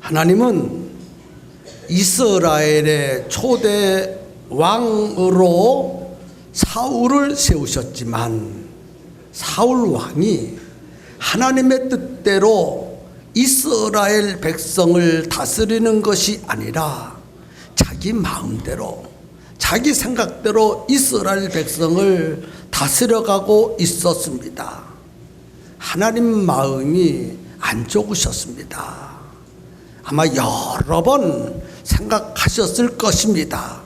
하나님은 이스라엘의 초대 왕으로 사울을 세우셨지만 사울 왕이 하나님의 뜻대로 이스라엘 백성을 다스리는 것이 아니라 자기 마음대로 자기 생각대로 이스라엘 백성을 다스려가고 있었습니다. 하나님 마음이 안 좋으셨습니다. 아마 여러 번 생각하셨을 것입니다.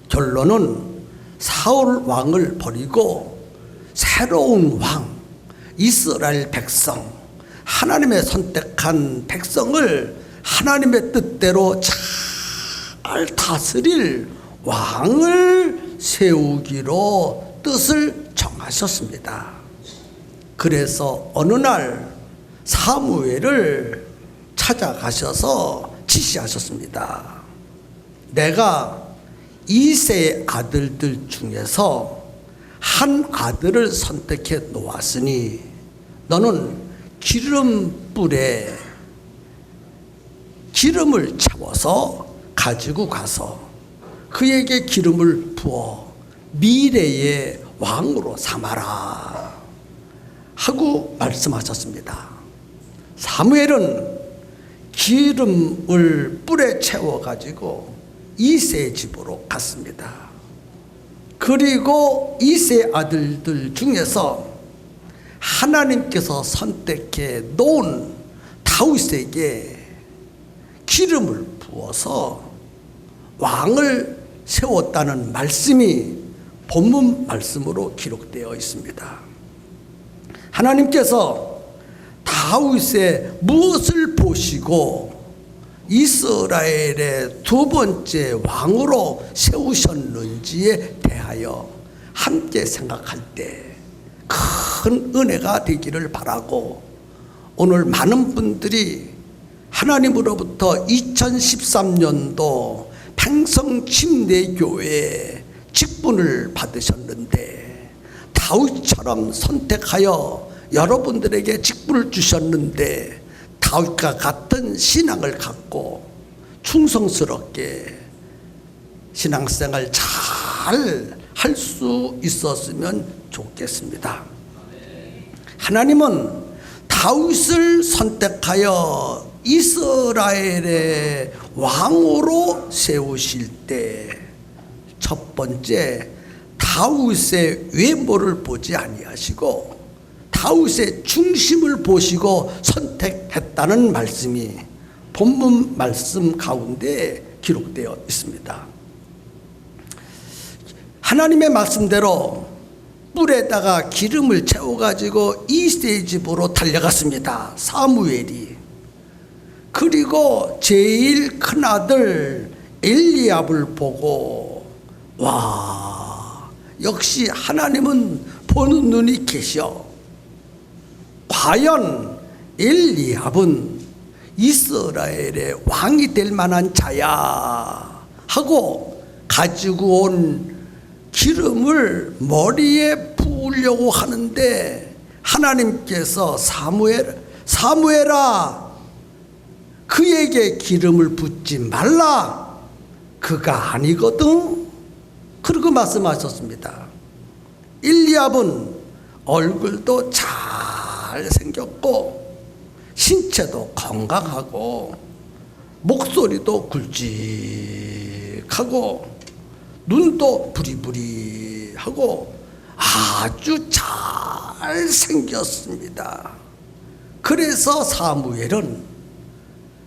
결론은 사울 왕을 버리고 새로운 왕, 이스라엘 백성, 하나님의 선택한 백성을 하나님의 뜻대로 잘 다스릴 왕을 세우기로 뜻을 정하셨습니다. 그래서 어느 날 사무엘을 찾아가셔서 지시하셨습니다. 내가 이세의 아들들 중에서 한 아들을 선택해 놓았으니 너는 기름불에 기름을 채워서 가지고 가서 그에게 기름을 부어 미래의 왕으로 삼아라 하고 말씀하셨습니다. 사무엘은 기름을 뿔에 채워가지고 이새의 집으로 갔습니다. 그리고 이새의 아들들 중에서 하나님께서 선택해 놓은 다윗에게 기름을 부어서 왕을 세웠다는 말씀이 본문 말씀으로 기록되어 있습니다. 하나님께서 다윗의 무엇을 보시고 이스라엘의 두 번째 왕으로 세우셨는지에 대하여 함께 생각할 때 큰 은혜가 되기를 바라고, 오늘 많은 분들이 하나님으로부터 2013년도 팽성침례교회 직분을 받으셨는데 다윗처럼 선택하여 여러분들에게 직분을 주셨는데 다윗과 같은 신앙을 갖고 충성스럽게 신앙생활 잘 할 수 있었으면 좋겠습니다. 하나님은 다윗을 선택하여 이스라엘의 왕으로 세우실 때 첫 번째 다윗의 외모를 보지 아니하시고 다윗의 중심을 보시고 선택했다는 말씀이 본문 말씀 가운데 기록되어 있습니다. 하나님의 말씀대로 뿔에다가 기름을 채워가지고 이새의 집으로 달려갔습니다. 사무엘이. 그리고 제일 큰아들 엘리압을 보고 와, 역시 하나님은 보는 눈이 계셔. 과연 엘리압은 이스라엘의 왕이 될 만한 자야 하고 가지고 온 기름을 머리에 부으려고 하는데 하나님께서 사무엘아 그에게 기름을 붓지 말라, 그가 아니거든. 그러고 말씀하셨습니다. 엘리압은 얼굴도 잘생겼고 신체도 건강하고 목소리도 굵직하고 눈도 부리부리하고 아주 잘생겼습니다. 그래서 사무엘은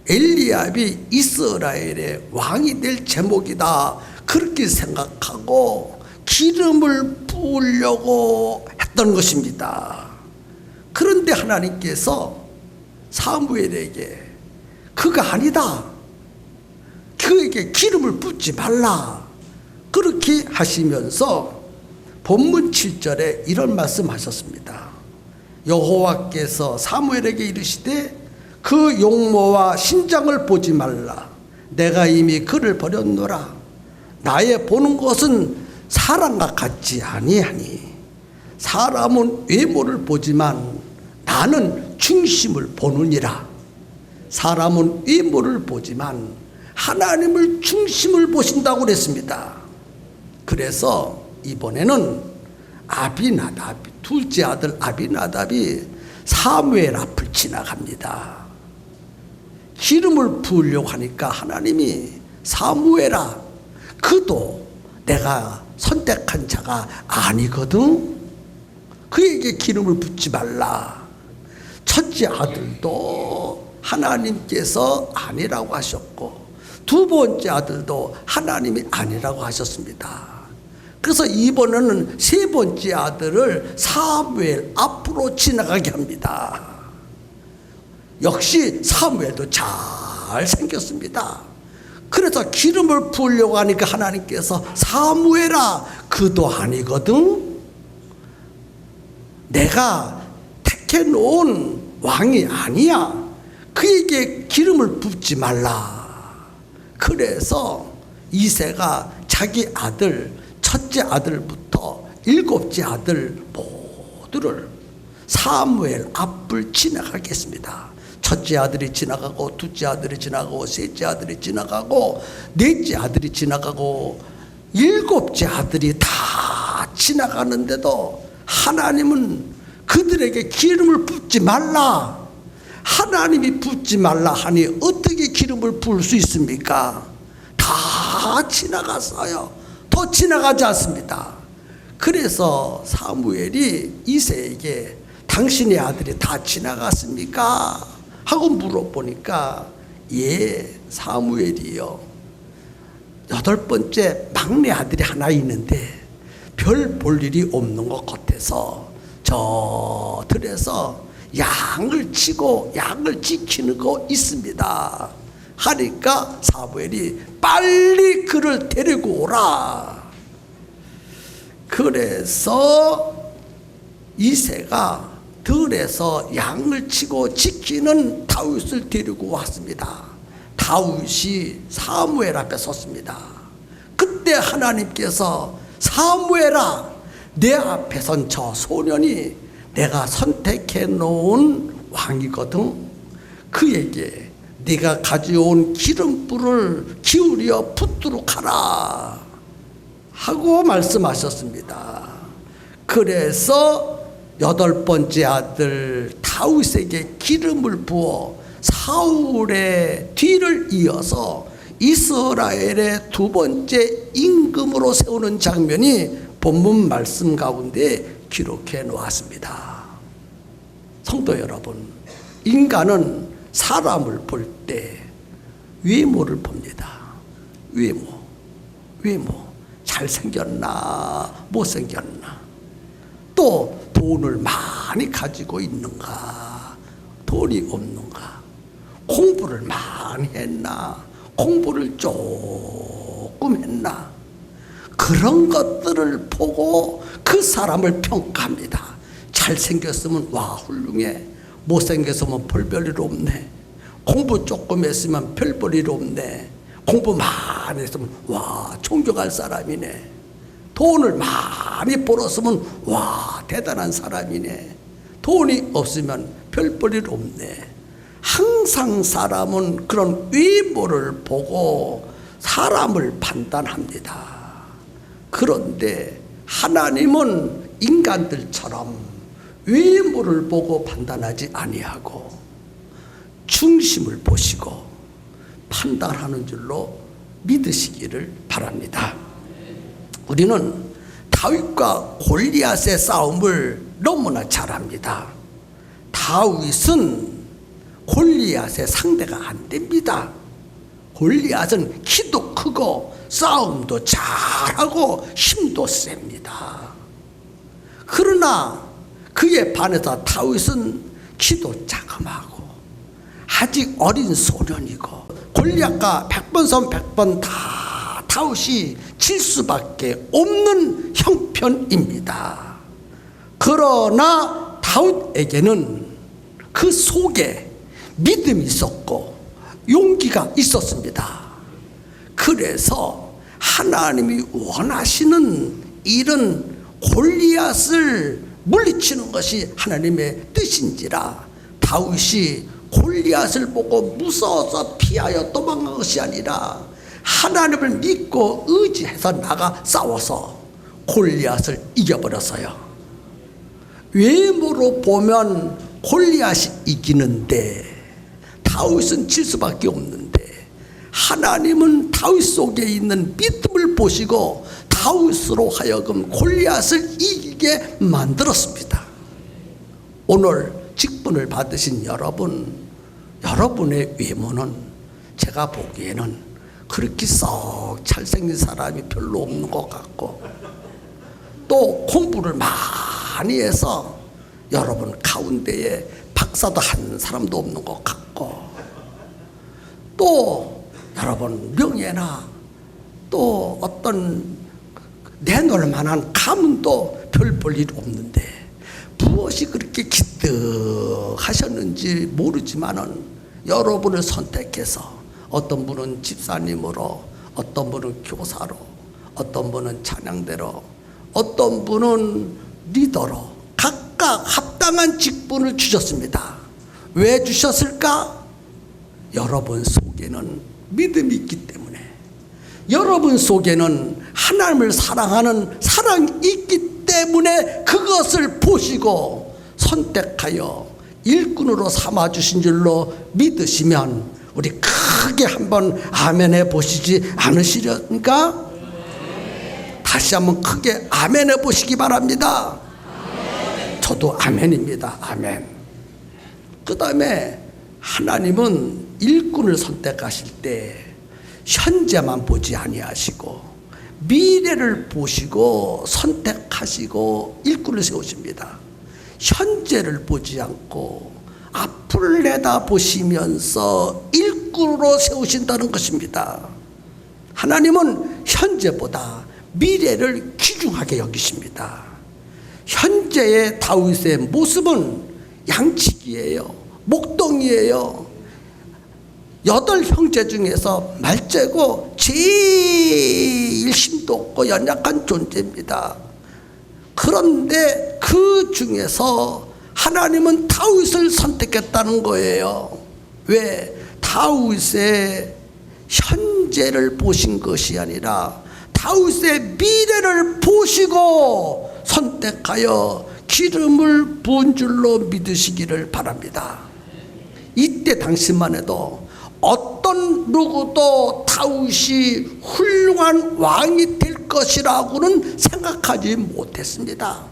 엘리압이 이스라엘의 왕이 될 제목이다 그렇게 생각하고 기름을 부으려고 했던 것입니다. 그런데 하나님께서 사무엘에게 그가 아니다, 그에게 기름을 붓지 말라 그렇게 하시면서 본문 7절에 이런 말씀하셨습니다. 여호와께서 사무엘에게 이르시되 그 용모와 신장을 보지 말라, 내가 이미 그를 버렸노라. 나의 보는 것은 사람과 같지 아니하니 사람은 외모를 보지만 나는 중심을 보느니라. 사람은 외모를 보지만 하나님을 중심을 보신다고 그랬습니다. 그래서 이번에는 아비나답이, 둘째 아들 아비나답이 사무엘 앞을 지나갑니다. 기름을 부으려고 하니까 하나님이 사무엘아, 그도 내가 선택한 자가 아니거든. 그에게 기름을 붓지 말라. 첫째 아들도 하나님께서 아니라고 하셨고 두 번째 아들도 하나님이 아니라고 하셨습니다. 그래서 이번에는 세 번째 아들을 사무엘 앞으로 지나가게 합니다. 역시 사무엘도 잘 생겼습니다. 그래서 기름을 부으려고 하니까 하나님께서 사무엘아, 그도 아니거든. 내가 택해 놓은 왕이 아니야. 그에게 기름을 붓지 말라. 그래서 이새가 자기 아들, 첫째 아들부터 일곱째 아들 모두를 사무엘 앞을 지나가게 했습니다. 첫째 아들이 지나가고 둘째 아들이 지나가고 셋째 아들이 지나가고 넷째 아들이 지나가고 일곱째 아들이 다 지나가는데도 하나님은 그들에게 기름을 붓지 말라. 하나님이 붓지 말라 하니 어떻게 기름을 부을 수 있습니까? 다 지나갔어요. 더 지나가지 않습니다. 그래서 사무엘이 이새에게 당신의 아들이 다 지나갔습니까? 하고 물어보니까 예, 사무엘이요. 8번째 막내 아들이 하나 있는데 별 볼 일이 없는 것 같아서 저 들에서 양을 치고 양을 지키는 거 있습니다. 하니까 사무엘이 빨리 그를 데리고 오라. 그래서 이새가 들에서 양을 치고 지키는 다윗을 데리고 왔습니다. 다윗이 사무엘 앞에 섰습니다. 그때 하나님께서 사무엘아, 내 앞에 선 저 소년이 내가 선택해 놓은 왕이거든. 그에게 네가 가져온 기름불을 기울여 붓도록 하라 하고 말씀하셨습니다. 그래서 8번째 아들 다윗에게 기름을 부어 사울의 뒤를 이어서 이스라엘의 두 번째 임금으로 세우는 장면이 본문 말씀 가운데 기록해 놓았습니다. 성도 여러분, 인간은 사람을 볼 때 외모를 봅니다. 외모 잘생겼나 못생겼나, 또 돈을 많이 가지고 있는가 돈이 없는가, 공부를 많이 했나 공부를 조금 했나, 그런 것들을 보고 그 사람을 평가합니다. 잘생겼으면 와 훌륭해, 못생겼으면 별일 없네, 공부 조금 했으면 별일 없네, 공부 많이 했으면 와 존경할 사람이네, 돈을 많이 벌었으면 와 대단한 사람이네, 돈이 없으면 별일 없네. 항상 사람은 그런 외모를 보고 사람을 판단합니다. 그런데 하나님은 인간들처럼 외모를 보고 판단하지 아니하고 중심을 보시고 판단하는 줄로 믿으시기를 바랍니다. 우리는 다윗과 골리앗의 싸움을 너무나 잘 압니다. 다윗은 골리앗의 상대가 안 됩니다. 골리앗은 키도 크고 싸움도 잘하고 힘도 셉니다. 그러나 그에 반해서 다윗은 키도 자그마하고 아직 어린 소년이고 골리앗과 100번 선 100번 다 다윗이 질 수밖에 없는 형편입니다. 그러나 다윗에게는 그 속에 믿음이 있었고 용기가 있었습니다. 그래서 하나님이 원하시는 일은 골리앗을 물리치는 것이 하나님의 뜻인지라 다윗이 골리앗을 보고 무서워서 피하여 도망간 것이 아니라 하나님을 믿고 의지해서 나가 싸워서 골리앗을 이겨버렸어요. 외모로 보면 골리앗이 이기는데 다윗은 질 수밖에 없는데, 하나님은 다윗 속에 있는 믿음을 보시고 다윗으로 하여금 골리앗을 이기게 만들었습니다. 오늘 직분을 받으신 여러분, 여러분의 외모는 제가 보기에는 그렇게 썩 잘생긴 사람이 별로 없는 것 같고, 또 공부를 많이 해서 여러분 가운데에 박사도 한 사람도 없는 것 같고, 또 여러분 명예나 또 어떤 내놓을 만한 가문도 별 볼 일 없는데 무엇이 그렇게 기특하셨는지 모르지만은 여러분을 선택해서, 어떤 분은 집사님으로, 어떤 분은 교사로, 어떤 분은 찬양대로, 어떤 분은 리더로 각각 합당한 직분을 주셨습니다. 왜 주셨을까? 여러분 속에는 믿음이 있기 때문에, 여러분 속에는 하나님을 사랑하는 사랑이 있기 때문에 그것을 보시고 선택하여 일꾼으로 삼아주신 줄로 믿으시면 우리 크게 한번 아멘 해보시지 않으시렵니까? 다시 한번 크게 아멘 해보시기 바랍니다. 저도 아멘입니다. 아멘. 그 다음에 하나님은 일꾼을 선택하실 때 현재만 보지 아니하시고 미래를 보시고 선택하시고 일꾼을 세우십니다. 현재를 보지 않고 앞을 내다보시면서 일꾼으로 세우신다는 것입니다. 하나님은 현재보다 미래를 귀중하게 여기십니다. 현재의 다윗의 모습은 양치기예요. 목동이에요. 8 형제 중에서 말째고 제일 힘도 없고 연약한 존재입니다. 그런데 그 중에서 하나님은 다윗을 선택했다는 거예요. 왜? 다윗의 현재를 보신 것이 아니라 다윗의 미래를 보시고 선택하여 기름을 부은 줄로 믿으시기를 바랍니다. 이때 당시만 해도 어떤 누구도 다윗이 훌륭한 왕이 될 것이라고는 생각하지 못했습니다.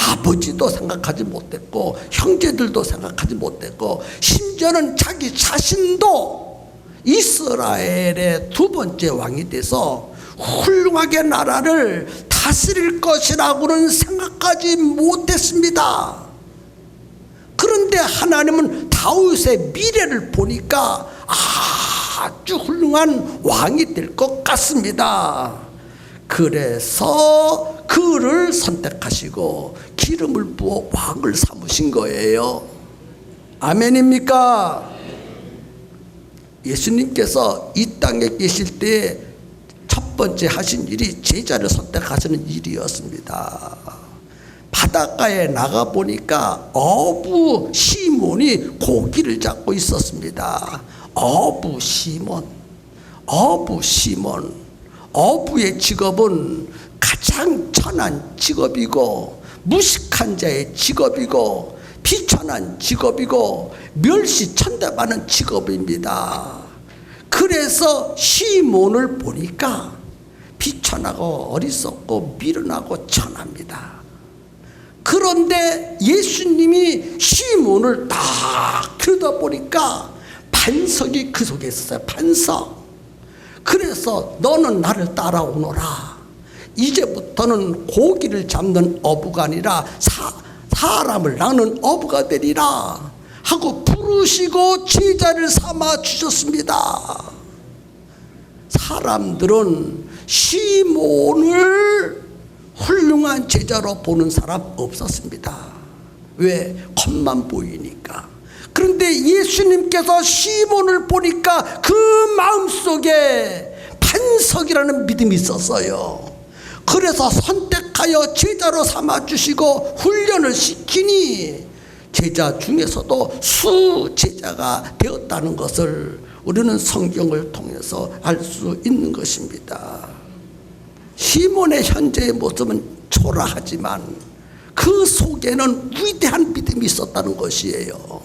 아버지도 생각하지 못했고 형제들도 생각하지 못했고, 심지어는 자기 자신도 이스라엘의 2번째 왕이 돼서 훌륭하게 나라를 다스릴 것이라고는 생각하지 못했습니다. 그런데 하나님은 다윗의 미래를 보니까 아주 훌륭한 왕이 될 것 같습니다. 그래서 그를 선택하시고 기름을 부어 왕을 삼으신 거예요. 아멘입니까? 예수님께서 이 땅에 계실 때 첫 번째 하신 일이 제자를 선택하시는 일이었습니다. 바닷가에 나가 보니까 어부 시몬이 고기를 잡고 있었습니다. 어부 시몬. 어부의 직업은 가장 천한 직업이고 무식한 자의 직업이고 비천한 직업이고 멸시천대받는 직업입니다. 그래서 시몬을 보니까 비천하고 어리석고 미련하고 천합니다. 그런데 예수님이 시몬을 딱 들여다보니까 반석이 그 속에 있었어요. 반석. 그래서 너는 나를 따라오너라. 이제부터는 고기를 잡는 어부가 아니라 사람을 낚는 어부가 되리라 하고 부르시고 제자를 삼아 주셨습니다. 사람들은 시몬을 훌륭한 제자로 보는 사람 없었습니다. 왜? 겉만 보이니까. 그런데 예수님께서 시몬을 보니까 그 마음속에 반석이라는 믿음이 있었어요. 그래서 선택하여 제자로 삼아주시고 훈련을 시키니 제자 중에서도 수제자가 되었다는 것을 우리는 성경을 통해서 알 수 있는 것입니다. 시몬의 현재의 모습은 초라하지만 그 속에는 위대한 믿음이 있었다는 것이에요.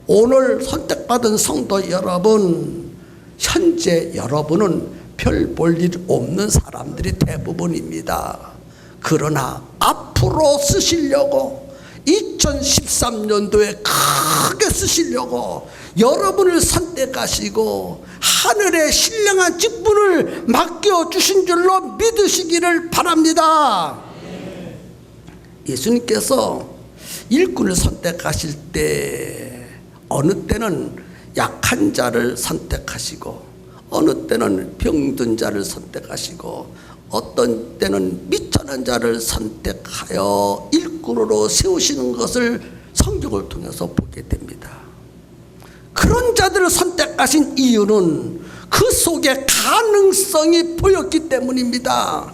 오늘 선택받은 성도 여러분, 현재 여러분은 별 볼 일 없는 사람들이 대부분입니다. 그러나 앞으로 쓰시려고 2013년도에 크게 쓰시려고 여러분을 선택하시고 하늘의 신령한 직분을 맡겨주신 줄로 믿으시기를 바랍니다. 예수님께서 일꾼을 선택하실 때 어느 때는 약한 자를 선택하시고 어느 때는 병든 자를 선택하시고 어떤 때는 미천한 자를 선택하여 일꾼으로 세우시는 것을 성경을 통해서 보게 됩니다. 그런 자들을 선택하신 이유는 그 속에 가능성이 보였기 때문입니다.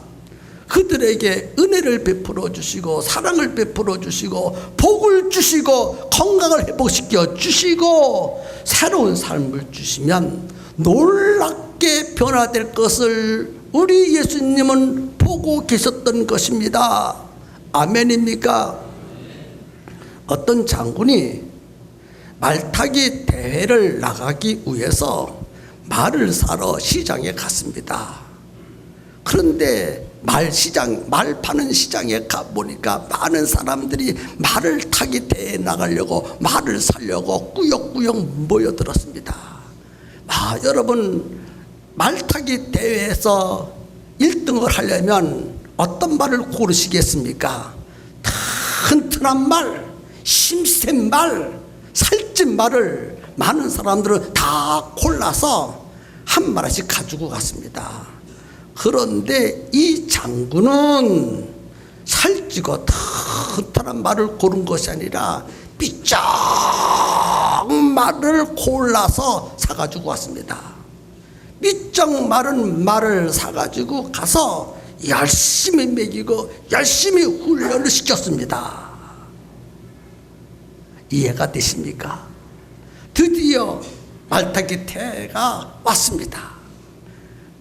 그들에게 은혜를 베풀어 주시고 사랑을 베풀어 주시고 복을 주시고 건강을 회복시켜 주시고 새로운 삶을 주시면 놀랍게 변화될 것을 우리 예수님은 보고 계셨던 것입니다. 아멘입니까? 어떤 장군이 말타기 대회를 나가기 위해서 말을 사러 시장에 갔습니다. 그런데 말 파는 시장에 가보니까 많은 사람들이 말을 타기 대회에 나가려고 말을 사려고 꾸역꾸역 모여들었습니다. 여러분, 말타기 대회에서 1등을 하려면 어떤 말을 고르시겠습니까? 튼튼한 말, 힘센 말, 살찐 말을 많은 사람들은 다 골라서 한 마리씩 가지고 갔습니다. 그런데 이 장군은 살찌고 튼튼한 말을 고른 것이 아니라 삐쩍 말을 골라서 사가지고 왔습니다. 삐쩍 마른 말을 사가지고 가서 열심히 먹이고 열심히 훈련을 시켰습니다. 이해가 되십니까? 드디어 말타기 대회가 왔습니다.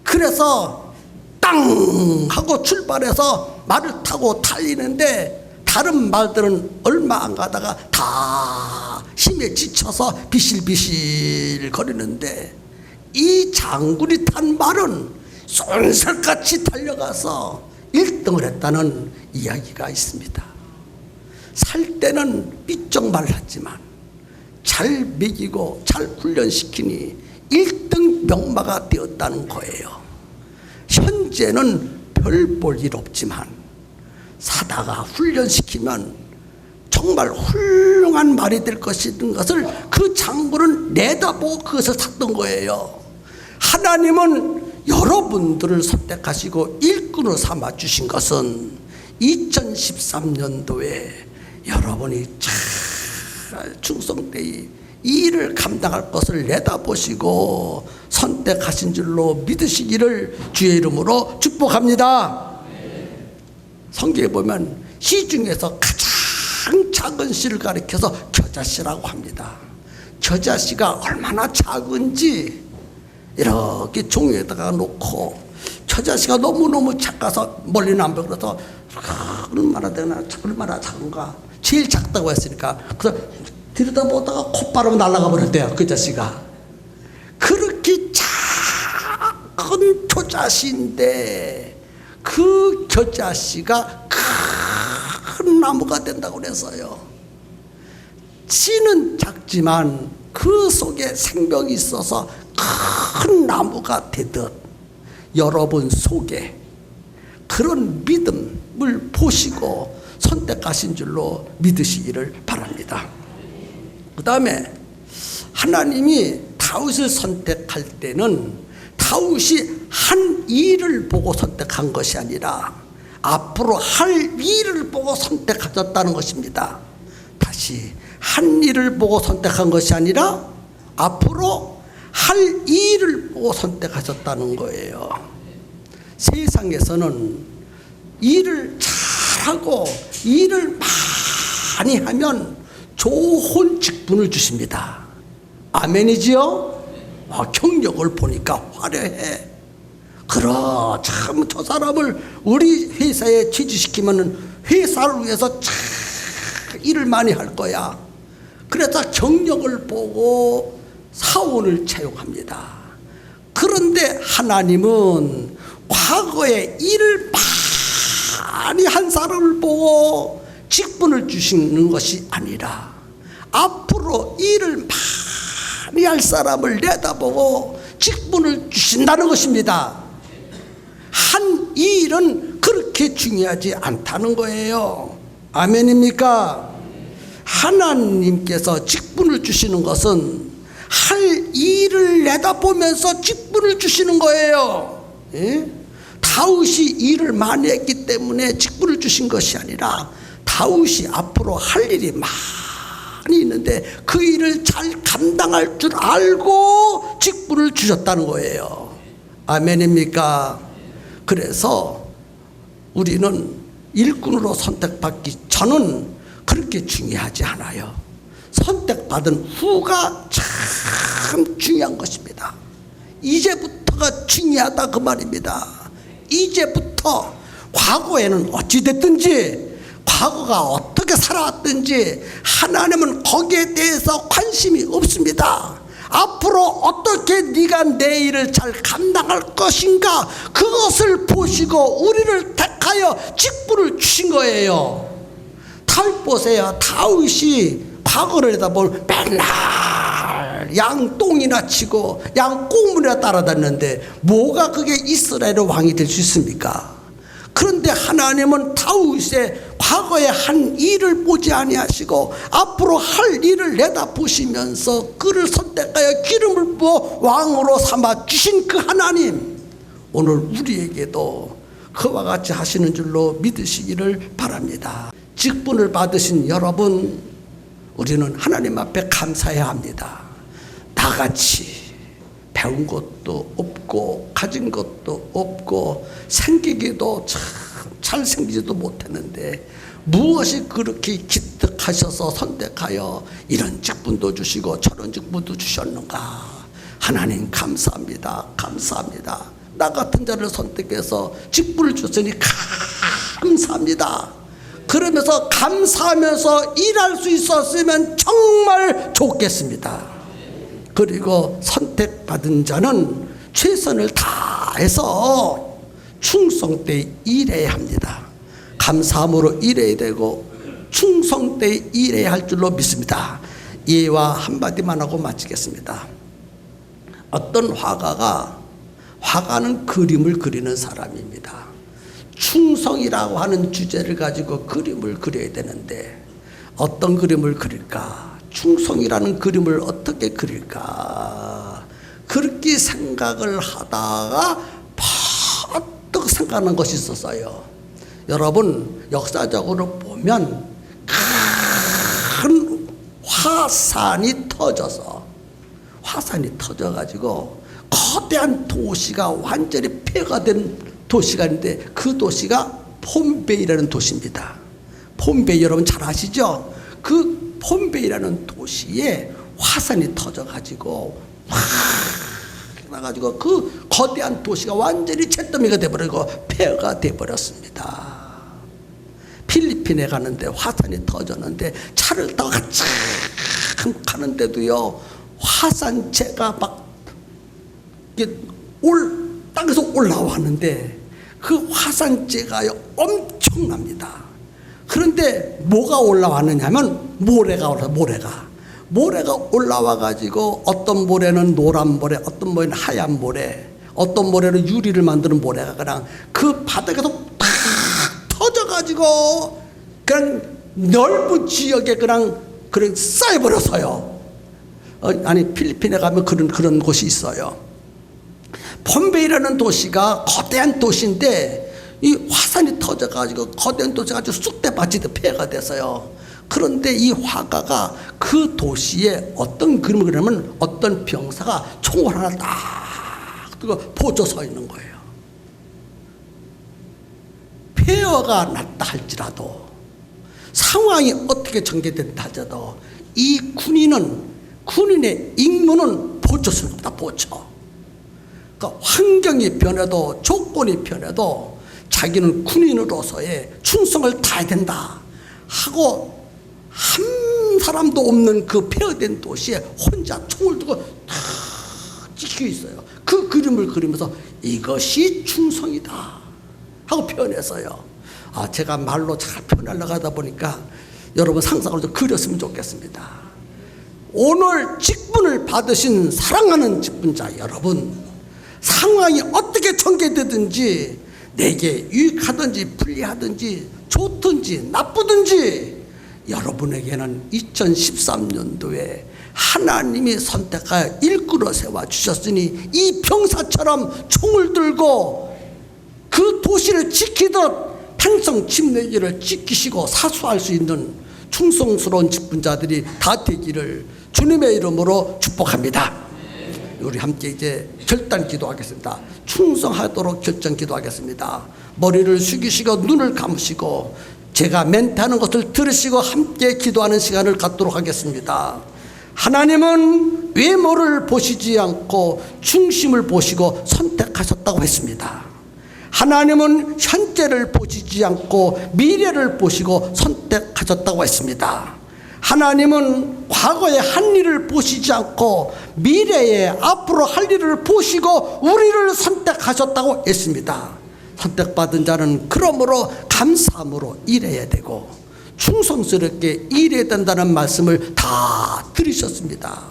그래서 땅 하고 출발해서 말을 타고 달리는데 다른 말들은 얼마 안 가다가 다 힘에 지쳐서 비실비실 거리는데 이 장군이 탄 말은 쏜살같이 달려가서 1등을 했다는 이야기가 있습니다. 살 때는 삐쩍 말랐지만 잘 먹이고 잘 훈련시키니 1등 명마가 되었다는 거예요. 현재는 별 볼 일 없지만 사다가 훈련시키면 정말 훌륭한 말이 될 것인 것을 그 장군은 내다보고 그것을 샀던 거예요. 하나님은 여러분들을 선택하시고 일꾼으로 삼아주신 것은 2013년도에 여러분이 잘 충성되이 이 일을 감당할 것을 내다보시고 선택하신 줄로 믿으시기를 주의 이름으로 축복합니다. 성경에 보면 시 중에서 가장 작은 시를 가리켜서 겨자씨라고 합니다. 겨자씨가 얼마나 작은지 이렇게 종이에다가 놓고 겨자씨가 너무너무 작아서 멀리는 안 보여서 얼마나 되나 얼마나 작은가 제일 작다고 했으니까 그래서 들여다보다가 콧바람 날아가 버렸대요. 겨자씨가 그렇게 작은 겨자씨인데 그 겨자씨가 큰 나무가 된다고 그랬어요. 씨는 작지만 그 속에 생명이 있어서 큰 나무가 되듯 여러분 속에 그런 믿음을 보시고 선택하신 줄로 믿으시기를 바랍니다. 그 다음에 하나님이 다윗을 선택할 때는 다윗이 한 일을 보고 선택한 것이 아니라 앞으로 할 일을 보고 선택하셨다는 것입니다. 다시 한 일을 보고 선택한 것이 아니라 앞으로 할 일을 보고 선택하셨다는 거예요. 세상에서는 일을 잘하고 일을 많이 하면 좋은 직분을 주십니다. 아멘이지요? 경력을 보니까 화려해. 그럼 참 저 사람을 우리 회사에 취직시키면 회사를 위해서 참 일을 많이 할 거야. 그래서 경력을 보고 사원을 채용합니다. 그런데 하나님은 과거에 일을 많이 한 사람을 보고 직분을 주시는 것이 아니라 앞으로 일을 많이 할 사람을 내다보고 직분을 주신다는 것입니다. 한 일은 그렇게 중요하지 않다는 거예요. 아멘입니까? 하나님께서 직분을 주시는 것은 할 일을 내다보면서 직분을 주시는 거예요. 예? 다윗이 일을 많이 했기 때문에 직분을 주신 것이 아니라 다윗이 앞으로 할 일이 많이 있는데 그 일을 잘 감당할 줄 알고 직분을 주셨다는 거예요. 아멘입니까? 그래서 우리는 일꾼으로 선택받기 전은 그렇게 중요하지 않아요. 선택받은 후가 참 중요한 것입니다. 이제부터가 중요하다 그 말입니다. 이제부터 과거에는 어찌됐든지 과거가 어떻게 살아왔든지 하나님은 거기에 대해서 관심이 없습니다. 앞으로 어떻게 네가 내 일을 잘 감당할 것인가 그것을 보시고 우리를 택하여 직분을 주신 거예요. 다윗 보세요. 다윗이 과거를 내다보면 맨날 양 똥이나 치고 양 꽁물이나 따라다녔는데 뭐가 그게 이스라엘의 왕이 될 수 있습니까? 그런데 하나님은 다윗의 과거에 한 일을 보지 아니하시고 앞으로 할 일을 내다보시면서 그를 선택하여 기름을 부어 왕으로 삼아 주신 그 하나님, 오늘 우리에게도 그와 같이 하시는 줄로 믿으시기를 바랍니다. 직분을 받으신 여러분, 우리는 하나님 앞에 감사해야 합니다. 나같이 배운 것도 없고 가진 것도 없고 생기기도 참 잘생기지도 못했는데 무엇이 그렇게 기특하셔서 선택하여 이런 직분도 주시고 저런 직분도 주셨는가. 하나님 감사합니다. 감사합니다. 나 같은 자를 선택해서 직분을 주셨으니 감사합니다. 그러면서 감사하면서 일할 수 있었으면 정말 좋겠습니다. 그리고 선택받은 자는 최선을 다해서 충성되이 일해야 합니다. 감사함으로 일해야 되고 충성되이 일해야 할 줄로 믿습니다. 예와 한마디만 하고 마치겠습니다. 어떤 화가는 그림을 그리는 사람입니다. 충성이라고 하는 주제를 가지고 그림을 그려야 되는데 어떤 그림을 그릴까? 충성이라는 그림을 어떻게 그릴까? 그렇게 생각을 하다가 퍼뜩 생각하는 것이 있었어요. 여러분, 역사적으로 보면 큰 화산이 터져가지고 거대한 도시가 완전히 폐가 된 도시가 있는데 그 도시가 폼베이라는 도시입니다. 폼베이 여러분 잘 아시죠? 그 폼베이라는 도시에 화산이 터져가지고 확 나가지고 그 거대한 도시가 완전히 잿더미가 돼버리고 폐허가 돼버렸습니다. 필리핀에 가는데 화산이 터졌는데 차를 타고 참 가는데도요 화산재가 막 땅에서 올라왔는데 그 화산재가 엄청납니다. 그런데 뭐가 올라왔느냐면 모래가 올라와 가지고 어떤 모래는 노란 모래, 어떤 모래는 하얀 모래, 어떤 모래는 유리를 만드는 모래가 그냥 그 바닥에서 탁 터져 가지고 그냥 넓은 지역에 그냥 쌓여버렸어요. 아니 필리핀에 가면 그런 곳이 있어요. 폼베이라는 도시가 거대한 도시인데 이 화산이 터져가지고 거대한 도시가 아주 쑥대밭이 폐가 됐어요. 그런데 이 화가가 그 도시에 어떤 그림을 그리냐면 어떤 병사가 총을 하나 딱 들고 보조 서 있는 거예요. 폐허가 났다 할지라도 상황이 어떻게 전개된다 하더라도 이 군인의 임무는 보초스는 없다. 보초. 그러니까 환경이 변해도 조건이 변해도 자기는 군인으로서의 충성을 다해야 된다 하고 한 사람도 없는 그 폐허된 도시에 혼자 총을 두고 탁 지키고 있어요. 그 그림을 그리면서 이것이 충성이다 하고 표현했어요. 제가 말로 잘 표현하려고 하다 보니까 여러분 상상을 좀 그렸으면 좋겠습니다. 오늘 직분을 받으신 사랑하는 직분자 여러분, 상황이 어떻게 전개되든지 내게 유익하든지 불리하든지 좋든지 나쁘든지 여러분에게는 2013년도에 하나님이 선택하여 일꾼으로 세워주셨으니 이 병사처럼 총을 들고 그 도시를 지키듯 편성 침례기를 지키시고 사수할 수 있는 충성스러운 직분자들이 다 되기를 주님의 이름으로 축복합니다. 우리 함께 이제 결단 기도하겠습니다. 충성하도록 결정 기도하겠습니다. 머리를 숙이시고 눈을 감으시고 제가 멘트하는 것을 들으시고 함께 기도하는 시간을 갖도록 하겠습니다. 하나님은 외모를 보시지 않고 중심을 보시고 선택하셨다고 했습니다. 하나님은 현재를 보시지 않고 미래를 보시고 선택하셨다고 했습니다. 하나님은 과거의 한 일을 보시지 않고 미래에 앞으로 할 일을 보시고 우리를 선택하셨다고 했습니다. 선택받은 자는 그러므로 감사함으로 일해야 되고 충성스럽게 일해야 된다는 말씀을 다 들으셨습니다.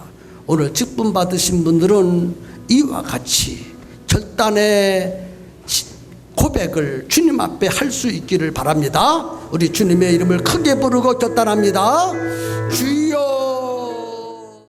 오늘 직분 받으신 분들은 이와 같이 결단의 고백을 주님 앞에 할 수 있기를 바랍니다. 우리 주님의 이름을 크게 부르고 결단합니다. 주여